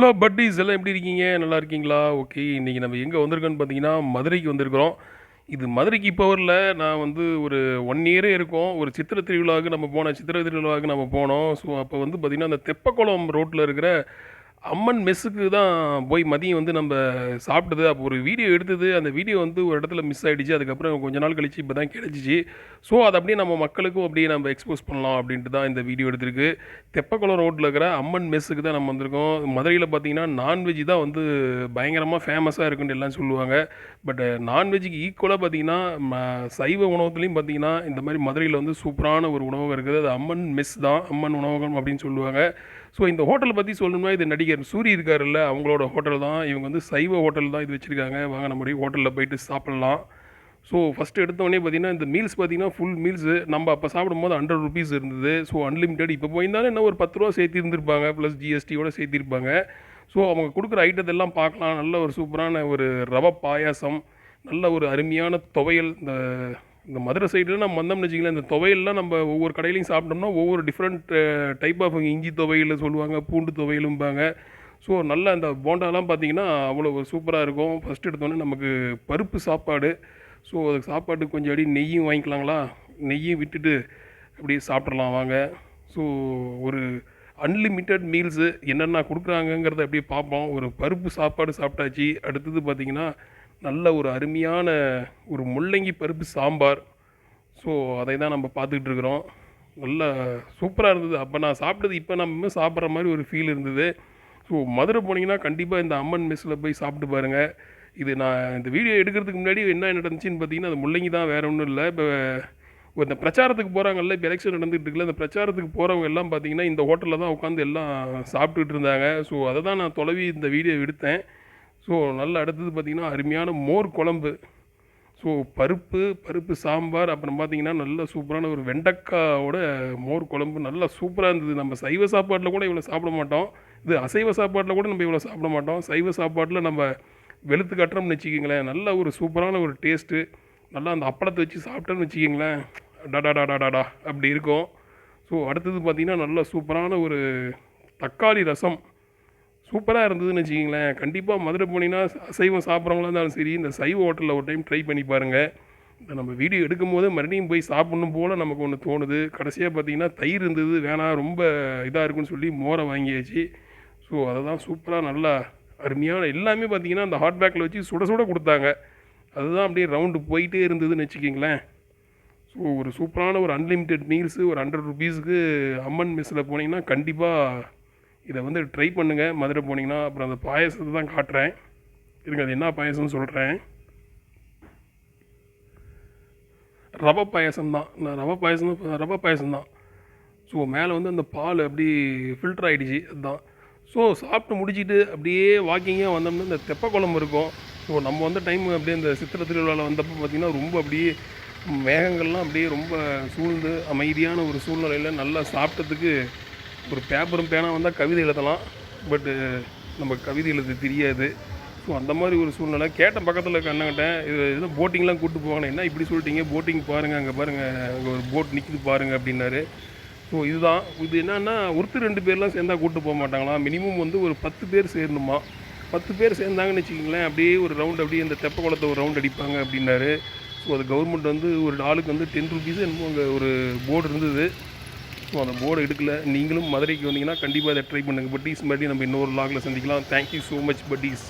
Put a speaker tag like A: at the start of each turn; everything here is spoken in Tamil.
A: ஹலோ பட்டீஸ் எல்லாம் எப்படி இருக்கீங்க? நல்லா இருக்கீங்களா? ஓகே. இன்னைக்கு நம்ம எங்க வந்திருக்கோம்னு பார்த்தீங்கன்னா, மதுரைக்கு வந்திருக்கிறோம். இது மதுரைக்கு இப்போ வரல. நான் வந்து ஒரு 1 இயரே இருக்கும். ஒரு சித்திரை திருவிழாவுக்கு நம்ம போனோம். சித்திரை திருவிழாவுக்கு நம்ம போனோம். ஸோ, அப்போ வந்து பார்த்தீங்கன்னா, அந்த தெப்பக்குளம் ரோட்ல இருக்கிற அம்மன் மெஸ்ஸுக்கு தான் போய் மதியம் வந்து நம்ப சாப்பிட்டது. அப்போ ஒரு வீடியோ எடுத்தது. அந்த வீடியோ வந்து ஒரு இடத்துல மிஸ் ஆயிடுச்சு. அதுக்கப்புறம் கொஞ்ச நாள் கழிச்சு இப்ப தான் கிடைச்சிச்சு. ஸோ, அத அப்படியே நம்ம மக்களுக்கும் அப்படியே நம்ம எக்ஸ்போஸ் பண்ணலாம் அப்படின்ட்டு தான் இந்த வீடியோ எடுத்திருக்கு. தெப்பக்குளம் ரோட்ல இருக்கிற அம்மன் மெஸ்ஸுக்கு தான் நம்ம வந்திருக்கோம். மதுரையில பார்த்தீங்கன்னா, நான்வெஜ் தான் வந்து பயங்கரமா ஃபேமஸா இருக்குன்னு எல்லாம் சொல்லுவாங்க. பட் நான்வெஜ்ஜுக்கு ஈக்குவலா பார்த்தீங்கன்னா, சைவ உணவகத்துலயும் பார்த்தீங்கன்னா, இந்த மாரி மதுரையில வந்து சூப்பரான ஒரு உணவகம் இருக்குது. அது அம்மன் மெஸ் தான். அம்மன் உணவகம் அப்படின்னு சொல்லுவாங்க. ஸோ இந்த ஹோட்டல பத்தி சொல்லணும்னா, இது நடிகர் சூரி இருக்காருல்ல, அவங்களோட ஹோட்டல் தான். இவங்க வந்து சைவ ஹோட்டல் தான் இது வச்சிருக்காங்க. வாங்க நம்ம அப்படியே ஹோட்டல்ல போயிட்டு சாப்பிடலாம். ஸோ ஃபர்ஸ்ட்டு எடுத்தோனே பார்த்தீங்கன்னா, இந்த மீல்ஸ் பார்த்தீங்கன்னா, ஃபுல் மீல்ஸு நம்ம அப்ப சாப்பிடும்போது ₹100 இருந்தது. So unlimited. இப்போ போயிருந்தாலும் என்ன ஒரு ₹10 சேர்த்திருந்திருப்பாங்க. ப்ளஸ் ஜிஎஸ்டியோட சேர்த்திருப்பாங்க. ஸோ அவங்க குடுக்குற ஐட்டத்தெல்லாம் பார்க்கலாம். நல்ல ஒரு சூப்பரான ஒரு ரவ பாயாசம், நல்ல ஒரு அருமையான துவையல். இந்த இந்த மதுரை சைடுல நம்ம வந்தோம்னு வச்சுக்கங்களேன், இந்த துவையல்லாம் நம்ம ஒவ்வொரு கடையிலயும் சாப்பிட்டோம்னா, ஒவ்வொரு டிஃப்ரெண்ட் டைப் ஆஃப் இஞ்சி துவையல் சொல்லுவாங்க, பூண்டு துவையலும்பாங்க. ஸோ நல்ல அந்த போண்டாலாம் பார்த்தீங்கன்னா, அவ்வளோ சூப்பரா இருக்கும். ஃபர்ஸ்ட் எடுத்தோனே நமக்கு பருப்பு சாப்பாடு. ஸோ அதுக்கு சாப்பாட்டுக்கு கொஞ்சம் அப்படியே நெய்யும் வாங்கிக்கலாங்களா? நெய்யும் விட்டுட்டு அப்படியே சாப்பிட்றலாம் வாங்க. ஸோ ஒரு அன்லிமிட்டெட் மீல்ஸு என்னென்ன குடுக்குறாங்கங்கிறத அப்படியே பார்ப்போம். ஒரு பருப்பு சாப்பாடு சாப்பிட்டாச்சு. அடுத்தது பார்த்தீங்கன்னா, நல்ல ஒரு அருமையான ஒரு முள்ளங்கி பருப்பு சாம்பார். ஸோ அதை தான் நம்ம பார்த்துக்கிட்டு இருக்கிறோம். நல்லா சூப்பரா இருந்தது. அப்ப நான் சாப்பிட்டது இப்ப நம்ம சாப்பிடுற மாரி ஒரு ஃபீல் இருந்தது. ஸோ மதுரை போனீங்கன்னா, கண்டிப்பா இந்த அம்மன் மெஸ்ல போய் சாப்பிட்டு பாருங்க. இது நான் இந்த வீடியோ எடுக்கிறதுக்கு முன்னாடி என்ன நடந்துச்சுன்னு பார்த்தீங்கன்னா, அது முள்ளங்கி தான் வேற ஒண்ணும் இல்ல. இப்ப இந்த பிரச்சாரத்துக்கு போறாங்கல்ல, இப்ப எலெக்ஷன் நடந்துட்டு இருக்குல்ல, இந்த பிரச்சாரத்துக்கு போறவங்க எல்லாம் பார்த்தீங்கன்னா, இந்த ஹோட்டல்ல தான் உட்காந்து எல்லாம் சாப்பிட்டுட்டு இருந்தாங்க. ஸோ அத தான் நான் தொலைவி இந்த வீடியோ எடுத்தேன். ஸோ நல்ல அடுத்தது பார்த்தீங்கன்னா, அருமையான மோர் குழம்பு. ஸோ பருப்பு, பருப்பு சாம்பார், அப்புறம் பார்த்தீங்கன்னா, நல்ல சூப்பரான ஒரு வெண்டைக்காவோட மோர் குழம்பு நல்லா சூப்பரா இருந்தது. நம்ம சைவ சாப்பாட்ல கூட இவ்வளோ சாப்பிட மாட்டோம். இது அசைவ சாப்பாட்ல கூட நம்ம இவ்வளோ சாப்பிட மாட்டோம். சைவ சாப்பாட்ல நம்ம வெளுத்து கட்டுறோம்னு வச்சுக்கங்களேன், நல்ல ஒரு சூப்பரான ஒரு டேஸ்ட்டு. நல்லா அந்த அப்பளத்த வச்சு சாப்பிட்டோம்னு வச்சுக்கங்களேன், அடடடடடடா! அப்படி இருக்கும். ஸோ அடுத்தது பார்த்தீங்கன்னா, நல்ல சூப்பரான ஒரு தக்காளி ரசம். சூப்பரா இருந்ததுன்னு வச்சுக்கங்களேன். கண்டிப்பா மதுரை போனீங்கன்னா, அசைவம் சாப்பிட்றவங்களா இருந்தாலும் சரி, இந்த சைவ ஹோட்டல்ல ஒரு டைம் ட்ரை பண்ணி பாருங்க. இந்த நம்ம வீடியோ எடுக்கும்போது மறுபடியும் போய் சாப்பிடணும் போல நமக்கு ஒண்ணு தோணுது. கடைசியா பார்த்தீங்கன்னா, தயிர் இருந்தது. வேணாம் ரொம்ப இதா இருக்குன்னு சொல்லி மோரை வாங்கியாச்சு. ஸோ அத தான் சூப்பரா நல்லா அருமையான எல்லாமே பார்த்தீங்கன்னா, அந்த ஹாட் பேக்ல வச்சு சுட சுட குடுத்தாங்க. அதுதான் அப்படியே ரவுண்டு போயிட்டே இருந்ததுன்னு வச்சுக்கங்களேன். ஸோ ஒரு சூப்பரான ஒரு அன்லிமிட்டெட் மீல்ஸு ஒரு ₹100க்கு அம்மன் மெஸ்ல போனீங்கன்னா, கண்டிப்பா இத வந்து ட்ரை பண்ணுங்க. மதுரை போனீங்கன்னா. அப்புறம் அந்த பாயாசத்த தான் காட்டுறேன். இருங்க அது என்ன பாயாசம்னு சொல்றேன். ரவ பாயாசம் தான். நான் ரவ பாயாசம் தான். ஸோ மேலே வந்து அந்த பால் அப்படி ஃபில்டர் ஆயிடுச்சு. அதுதான். ஸோ சாப்பிட்டு முடிச்சுட்டு அப்படியே வாக்கிங்கா வந்தோம்னா, இந்த தெப்பக்குளம் இருக்கும். ஸோ நம்ம வந்த டைம் அப்படியே இந்த சித்திரை திருவிழால வந்தப்போ பார்த்தீங்கன்னா, ரொம்ப அப்படியே மேகங்கள்லாம் அப்படியே ரொம்ப சூழ்ந்து அமைதியான ஒரு சூழ்நிலையில நல்லா சாப்பிட்டதுக்கு ஒரு பேப்பரும் பேனா வந்தா கவிதை எழுதலாம். பட்டு நமக்கு கவிதை எழுத தெரியாது. ஸோ அந்த மாரி ஒரு சூழ்நிலை. கேட்டேன் பக்கத்துல இருக்க அண்ணங்கிட்ட, "இது எதுவும் போட்டிங்லாம் கூட்டு போவாங்கண்ணே." "என்ன இப்படி சொல்லிட்டீங்க? போட்டிங் பாருங்க. அங்க பாருங்க. அங்க ஒரு போட் நிக்குது பாருங்க." அப்படின்னாரு. ஸோ இதுதான். இது என்னன்னா, ஒருத்தர் 2 பேர்லாம் சேர்ந்தா கூட்டு போ மாட்டாங்களாம். மினிமம் வந்து ஒரு 10 பேர் சேரணுமா. 10 பேர் சேர்ந்தாங்கன்னு வச்சுக்கங்களேன், அப்படியே ஒரு ரவுண்ட் அப்படியே இந்த தெப்பக்குளத்த ஒரு ரவுண்ட் அடிப்பாங்க அப்படின்னாரு. ஸோ அது கவர்மெண்ட் வந்து ஒரு ஆளுக்கு வந்து ₹10 என்னமோ அங்க ஒரு போர்டு இருந்தது. ஸோ அந்த போர்டை எடுக்கல. நீங்களும் மதுரைக்கு வந்தீங்கன்னா, கண்டிப்பா இத ட்ரை பண்ணுங்க பட்டீஸ். மறுபடியும் நம்ம இன்னொரு வ்ளாக்ல சந்திக்கலாம். Thank you so much buddies.